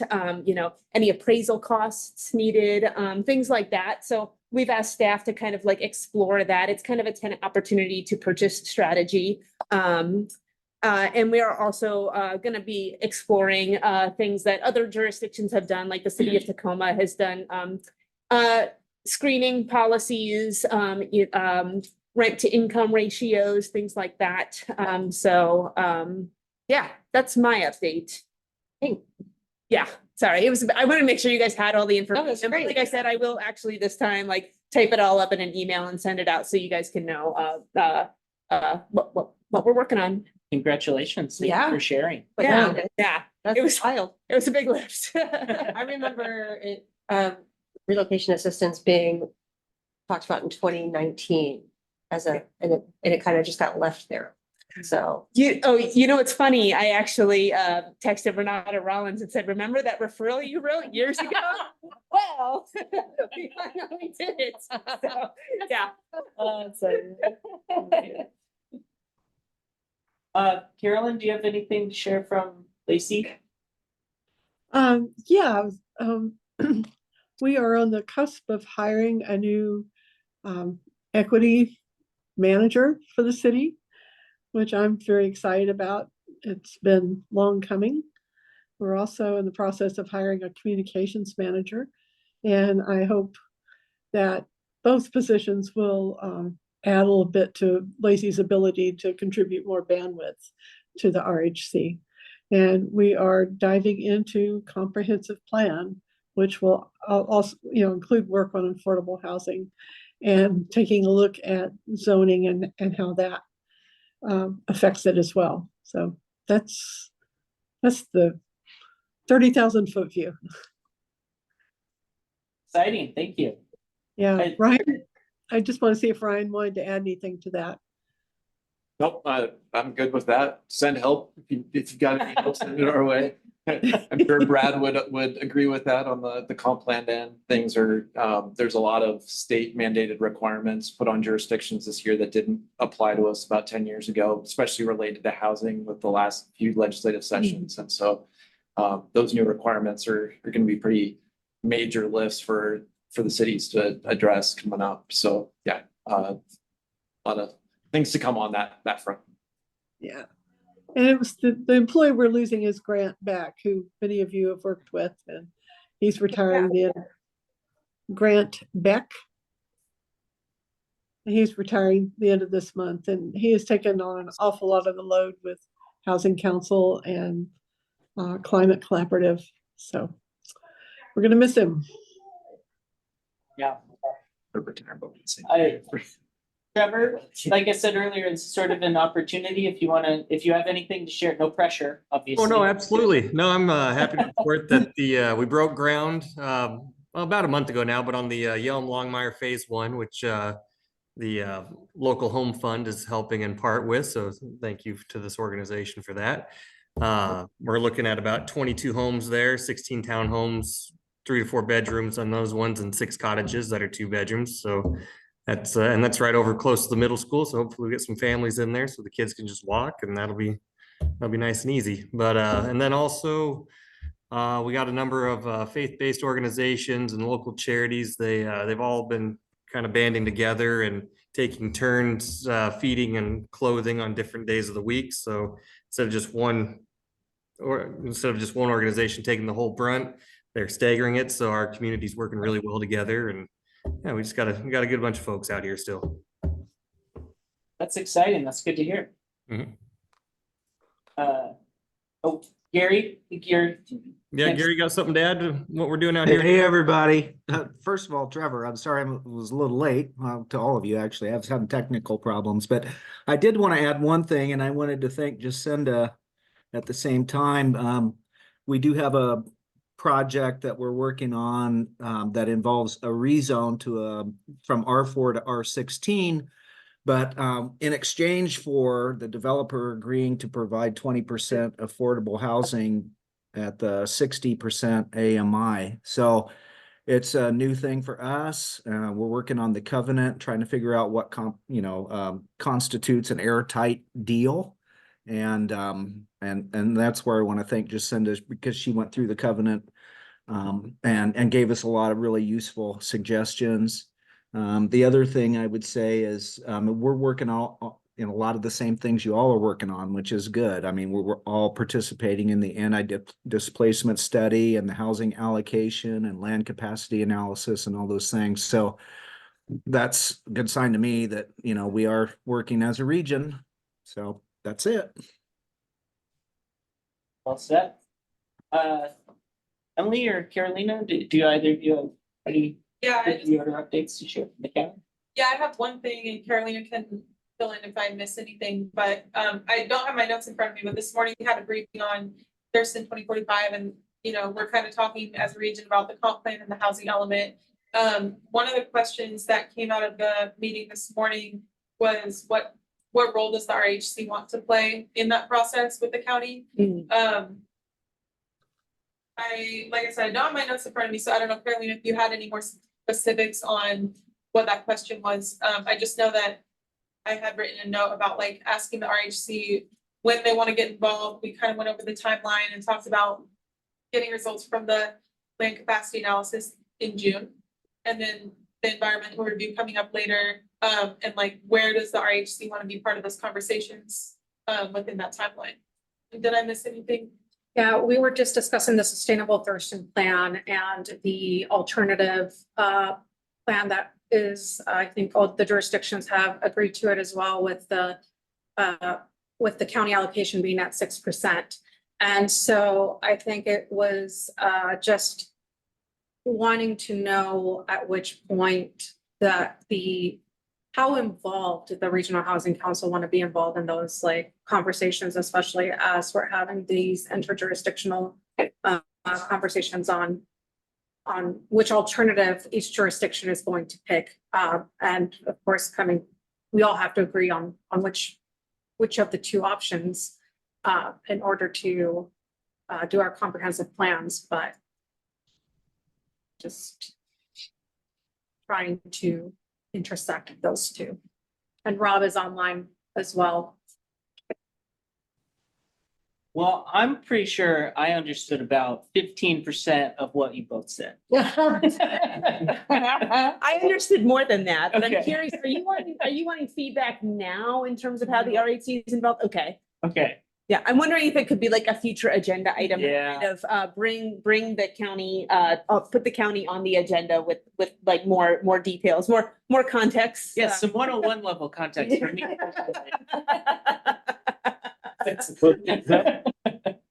you know, any appraisal costs needed, things like that. So we've asked staff to kind of like explore that. It's kind of a tenant opportunity to purchase strategy. And we are also going to be exploring things that other jurisdictions have done, like the city of Tacoma has done screening policies, rent to income ratios, things like that. Yeah, that's my update. Yeah, sorry. I wanted to make sure you guys had all the information. great. Like I said, I will actually this time like type it all up in an email and send it out so you guys can know what we're working on. Congratulations. Thank Yeah. you for sharing. But Yeah, no, yeah. that's It was wild. It was a big lift. I remember it, relocation assistance being talked about in 2019 and it kind of just got left there. So You know, it's funny. I actually texted Renata Rollins and said, remember that referral you wrote years ago? Well, we finally did it. So, yeah. Carolyn, do you have anything to share from Lacey? Yeah, we are on the cusp of hiring a new equity manager for the city, which I'm very excited about. It's been long coming. We're also in the process of hiring a communications manager, and I hope that both positions will add a little bit to Lacey's ability to contribute more bandwidth to the RHC. And we are diving into comprehensive plan, which will also, you know, include work on affordable housing and taking a look at zoning and how that affects it as well. So that's the 30,000 foot view. Exciting. Thank you. Yeah, Ryan, I just want to see if Ryan wanted to add anything to that. Nope, I'm good with that. Send help if you've got any help, send it our way. I'm sure Brad would agree with that on the comp plan end. Things are, there's a lot of state mandated requirements put on jurisdictions this year that didn't apply to us about 10 years ago, especially related to housing with the last few legislative sessions. And so those new requirements are going to be pretty major lifts for the cities to address coming up. So yeah, a lot of things to come on that front. Yeah. And it was the employee we're losing is Grant Beck, who many of you have worked with, and he's retiring Grant Beck. He's retiring the end of this month, and he has taken on an awful lot of the load with Housing Council and Climate Collaborative. So we're gonna miss him. Yeah. Trevor, like I said earlier, it's sort of an opportunity if you have anything to share, no pressure, obviously. Oh, no, absolutely. No, I'm happy to report that we broke ground well, about a month ago now, but on the Yelm Longmire Phase 1, which the local home fund is helping in part with. So thank you to this organization for that. We're looking at about 22 homes there, 16 townhomes, 3 to 4 bedrooms on those ones, and 6 cottages that are 2 bedrooms. So that's and that's right over close to the middle school. So hopefully we get some families in there so the kids can just walk, and that'll be nice and easy. But and then also we got a number of faith-based organizations and local charities. They've all been kind of banding together and taking turns feeding and clothing on different days of the week. So instead of just one organization taking the whole brunt, they're staggering it. So our community's working really well together, and yeah, we got a good bunch of folks out here still. That's exciting. That's good to hear. Mm-hmm. Gary, Yeah, Gary, got something to add to what we're doing out here? Hey, everybody. First of all, Trevor, I'm sorry I was a little late to all of you, actually. I was having technical problems, but I did want to add one thing, and I wanted to thank Jacinda at the same time. We do have a project that we're working on that involves a rezone from R4 to R16. But in exchange for the developer agreeing to provide 20% affordable housing at the 60% AMI. So it's a new thing for us. We're working on the covenant, trying to figure out what constitutes an airtight deal. And that's where I want to thank Jacinda, because she went through the covenant and gave us a lot of really useful suggestions. The other thing I would say is we're working in a lot of the same things you all are working on, which is good. I mean, we're all participating in the anti-displacement study and the housing allocation and land capacity analysis and all those things. So that's a good sign to me that, we are working as a region. So that's it. Well said. Emily or Carolina, do either of you have any other updates to share from the county? Yeah, I have one thing, and Carolina can fill in if I miss anything, but I don't have my notes in front of me, but this morning we had a briefing on Thurston 2045, and we're kind of talking as a region about the comp plan and the housing element. One of the questions that came out of the meeting this morning was what role does the RHC want to play in that process with the county? Like I said, I don't have my notes in front of me, so I don't know, Carolina, if you had any more specifics on what that question was. I just know that I had written a note about asking the RHC when they want to get involved. We kind of went over the timeline and talked about getting results from the land capacity analysis in June, and then the environmental review coming up later. And where does the RHC want to be part of those conversations within that timeline? Did I miss anything? Yeah, we were just discussing the Sustainable Thurston Plan and the alternative plan that is, I think all the jurisdictions have agreed to it as well, with the county allocation being at 6%. And so I think it was just wanting to know at which point that how involved did the Regional Housing Council want to be involved in those conversations, especially as we're having these interjurisdictional conversations on which alternative each jurisdiction is going to pick. And of course, we all have to agree on which of the two options in order to do our comprehensive plans, but just trying to intersect those two. And Rob is online as well. Well, I'm pretty sure I understood about 15% of what you both said. I understood more than that, but I'm Okay. curious, are you wanting feedback now in terms of how the RHC is involved? Okay. Okay. Yeah, I'm wondering if it could be like a future agenda item. Yeah. Kind of bring the county, put the county on the agenda with like more details, more context. Yes, some 101 level context for me. Well,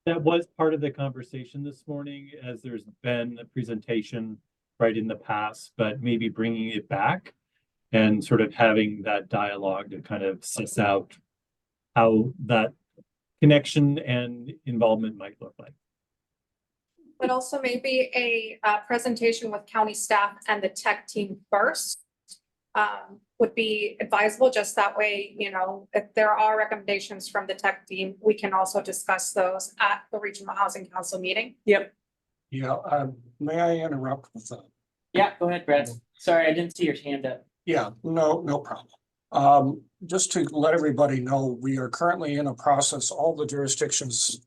that was part of the conversation this morning, as there's been a presentation right in the past, but maybe bringing it back and sort of having that dialogue to kind of suss out how that connection and involvement might look like. But also maybe a presentation with county staff and the tech team first would be advisable. Just that way, you know, if there are recommendations from the tech team, we can also discuss those at the Regional Housing Council meeting. Yep. Yeah, may I interrupt with that? Yeah, go ahead, Brad. Sorry, I didn't see your hand up. Yeah, no problem. Just to let everybody know, we are currently in a process, all the jurisdictions,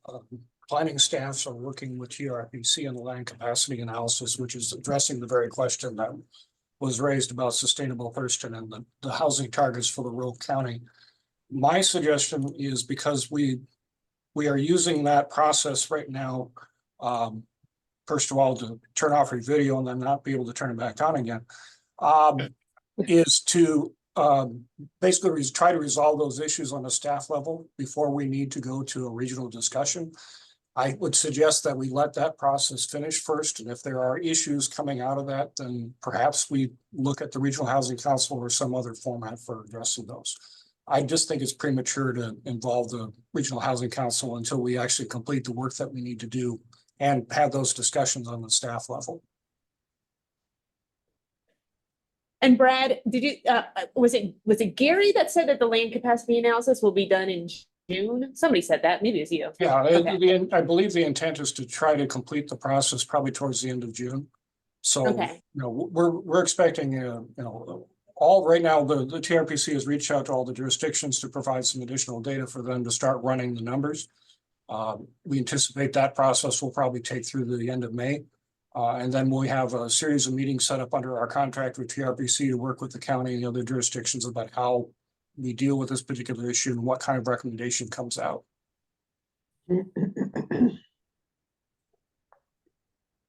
planning staffs are working with TRPC on the land capacity analysis, which is addressing the very question that was raised about sustainable Thurston and the housing targets for the rural county. My suggestion is, because we are using that process right now, first of all, to turn off your video and then not be able to turn it back on again, is to basically try to resolve those issues on a staff level before we need to go to a regional discussion. I would suggest that we let that process finish first, and if there are issues coming out of that, then perhaps we look at the Regional Housing Council or some other format for addressing those. I just think it's premature to involve the Regional Housing Council until we actually complete the work that we need to do and have those discussions on the staff level. And Brad, did you, was it Gary that said that the land capacity analysis will be done in June? Somebody said that, maybe it's you. Yeah, Okay. I believe the intent is to try to complete the process probably towards the end of June. So, Okay. you know, we're expecting, you know, all right now, the TRPC has reached out to all the jurisdictions to provide some additional data for them to start running the numbers. We anticipate that process will probably take through the end of May. And then we have a series of meetings set up under our contract with TRPC to work with the county and the other jurisdictions about how we deal with this particular issue and what kind of recommendation comes out.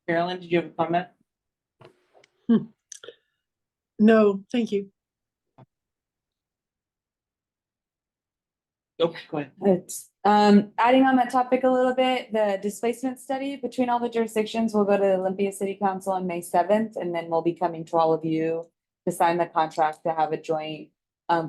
Carolyn, did you have a comment? No, thank you. Okay, go ahead. It's, adding on that topic a little bit, the displacement study between all the jurisdictions will go to Olympia City Council on May 7th, and then we'll be coming to all of you to sign the contract to have a joint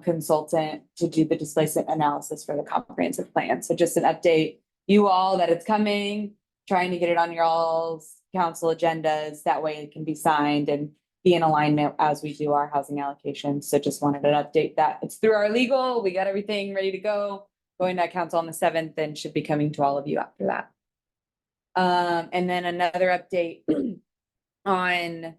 consultant to do the displacement analysis for the comprehensive plan. So just an update, you all, that it's coming, trying to get it on your all's council agendas. That way it can be signed and be in alignment as we do our housing allocation. So just wanted to update that. It's through our legal, we got everything ready to go. Going to council on the 7th and should be coming to all of you after that. And then another update on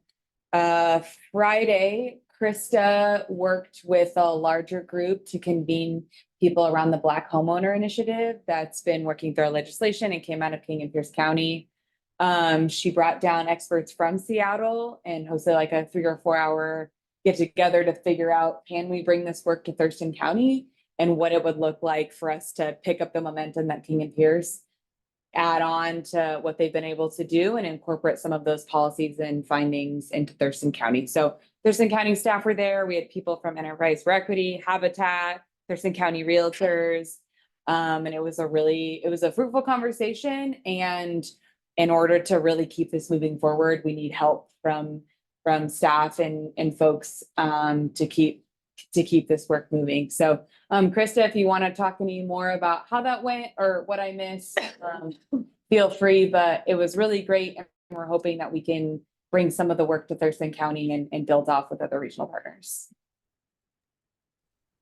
Friday, Krista worked with a larger group to convene people around the Black Homeowner Initiative that's been working through our legislation and came out of King and Pierce County. She brought down experts from Seattle and hosted like a 3 or 4 hour get together to figure out, can we bring this work to Thurston County and what it would look like for us to pick up the momentum that King and Pierce add on to what they've been able to do and incorporate some of those policies and findings into Thurston County. So Thurston County staff were there. We had people from Enterprise for Equity, Habitat, Thurston County Realtors. And it was a fruitful conversation. And in order to really keep this moving forward, we need help from staff and folks to keep this work moving. So Krista, if you want to talk any more about how that went or what I missed, feel free, but it was really great. And we're hoping that we can bring some of the work to Thurston County and build off with other regional partners.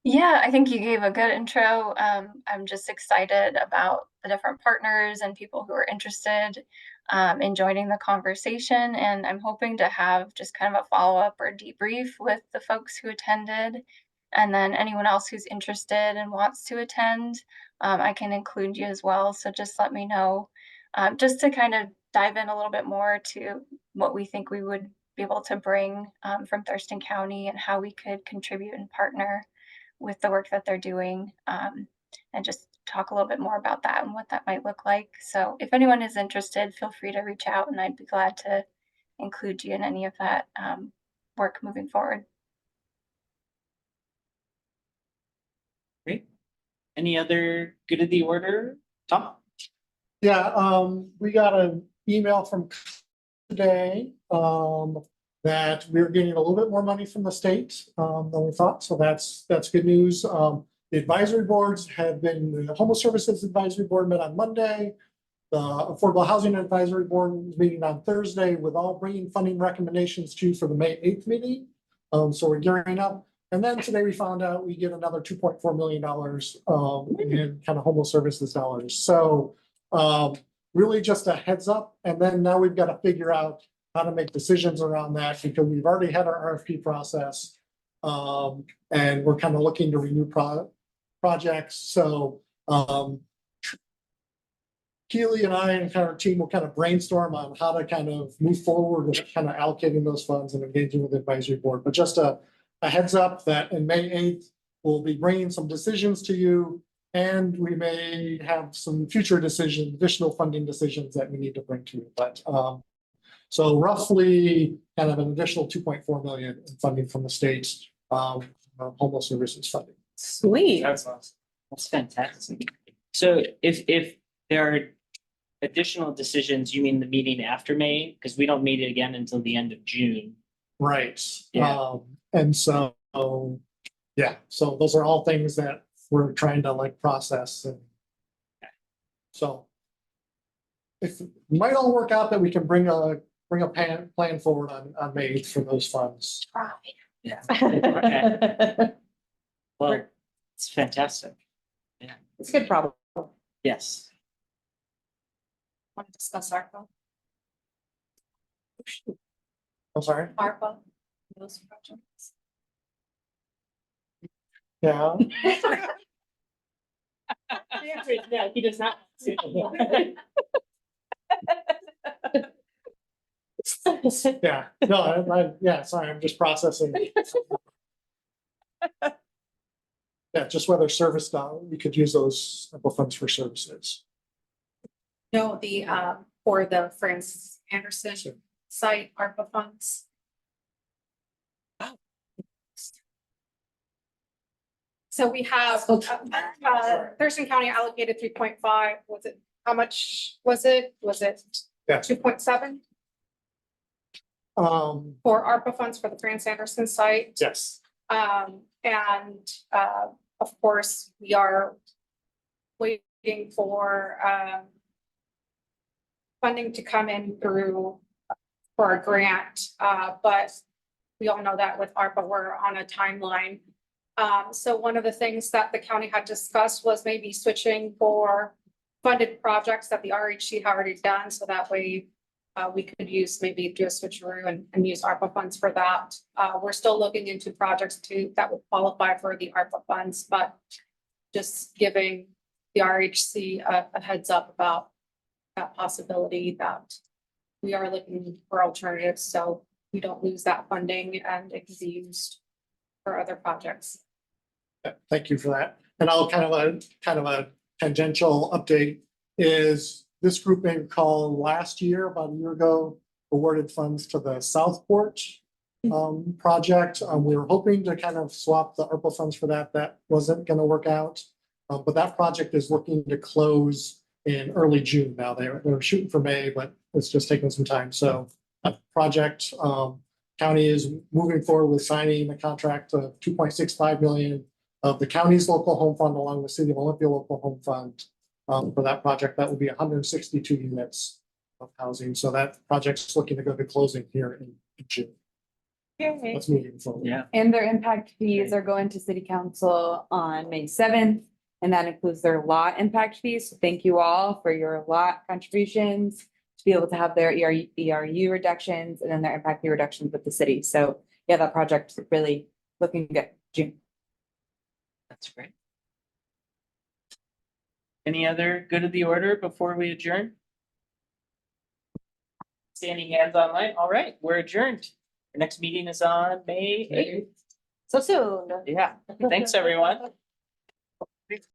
Yeah, I think you gave a good intro. I'm just excited about the different partners and people who are interested in joining the conversation. And I'm hoping to have just kind of a follow-up or debrief with the folks who attended And then anyone else who's interested and wants to attend, I can include you as well. So just let me know, just to kind of dive in a little bit more to what we think we would be able to bring from Thurston County and how we could contribute and partner with the work that they're doing, and just talk a little bit more about that and what that might look like. So if anyone is interested, feel free to reach out and I'd be glad to include you in any of that work moving forward. Great. Any other good of the order? Tom? Yeah, we got an email from today, that we're getting a little bit more money from the state, than we thought. So that's good news. The advisory boards have been, the Homeless Services Advisory Board met on Monday. The Affordable Housing Advisory Board is meeting on Thursday with all bringing funding recommendations to you for the May 8th meeting. So we're gearing up. And then today we found out we get another $2.4 million in kind of homeless services dollars. So really just a heads up. And then now we've got to figure out how to make decisions around that because we've already had our RFP process. And we're kind of looking to renew projects. So Keely and I and kind of our team will kind of brainstorm on how to kind of move forward with kind of allocating those funds and engaging with the advisory board. But just a heads up that in May 8th, we'll be bringing some decisions to you and we may have some future decisions, additional funding decisions that we need to bring to you. But so roughly kind of an additional 2.4 million in funding from the state, homeless services funding. Sweet. That's awesome. That's fantastic. So if there are additional decisions, you mean the meeting after May? Because we don't meet again until the end of June. Right. Yeah. And so, yeah, so those are all things that we're trying to like process. And so if it might all work out that we can bring a plan forward on May 8th for those funds. Yeah. Okay. Well, it's fantastic. Yeah. It's a good problem. Yes. Want to discuss ARPA? I'm sorry. ARPA, those projects. Yeah. Yeah, he does not. Yeah. No, yeah, sorry, I'm just processing. Yeah, just whether service we could use those funds for services. No, for the Francis Anderson site ARPA funds. So we have, Thurston County allocated 3.5, was it, how much was it? Was it Yeah. 2.7 for ARPA funds for the Francis Anderson site? Yes. Of course, we are waiting for funding to come in through for our grant, but we all know that with ARPA, we're on a timeline. So one of the things that the county had discussed was maybe switching for funded projects that the RHC had already done, so that way we could use maybe do a switcheroo and use ARPA funds for that. We're still looking into projects that would qualify for the ARPA funds, but just giving the RHC a heads up about that possibility that we are looking for alternatives, so we don't lose that funding and it can be used for other projects. Thank you for that. And I'll kind of a tangential update is this group may recall last year, about a year ago, awarded funds to the Southport project. We were hoping to kind of swap the ARPA funds for that. That wasn't going to work out. But that project is looking to close in early June. Now they're shooting for May, but it's just taking some time. So that project, county is moving forward with signing a contract of 2.65 million of the county's local home fund along with City of Olympia local home fund for that project. That will be 162 units of housing. So that project's looking to go to closing here in June. That's moving forward. Yeah. And their impact fees are going to city council on May 7th. And that includes their lot impact fees. So thank you all for your lot contributions to be able to have their ERU reductions and then their impact fee reductions with the city. So yeah, that project is really looking good. June. That's great. Any other good of the order before we adjourn? Standing hands online. All right, we're adjourned. Our next meeting is on May 8th. So soon. Yeah, thanks, everyone.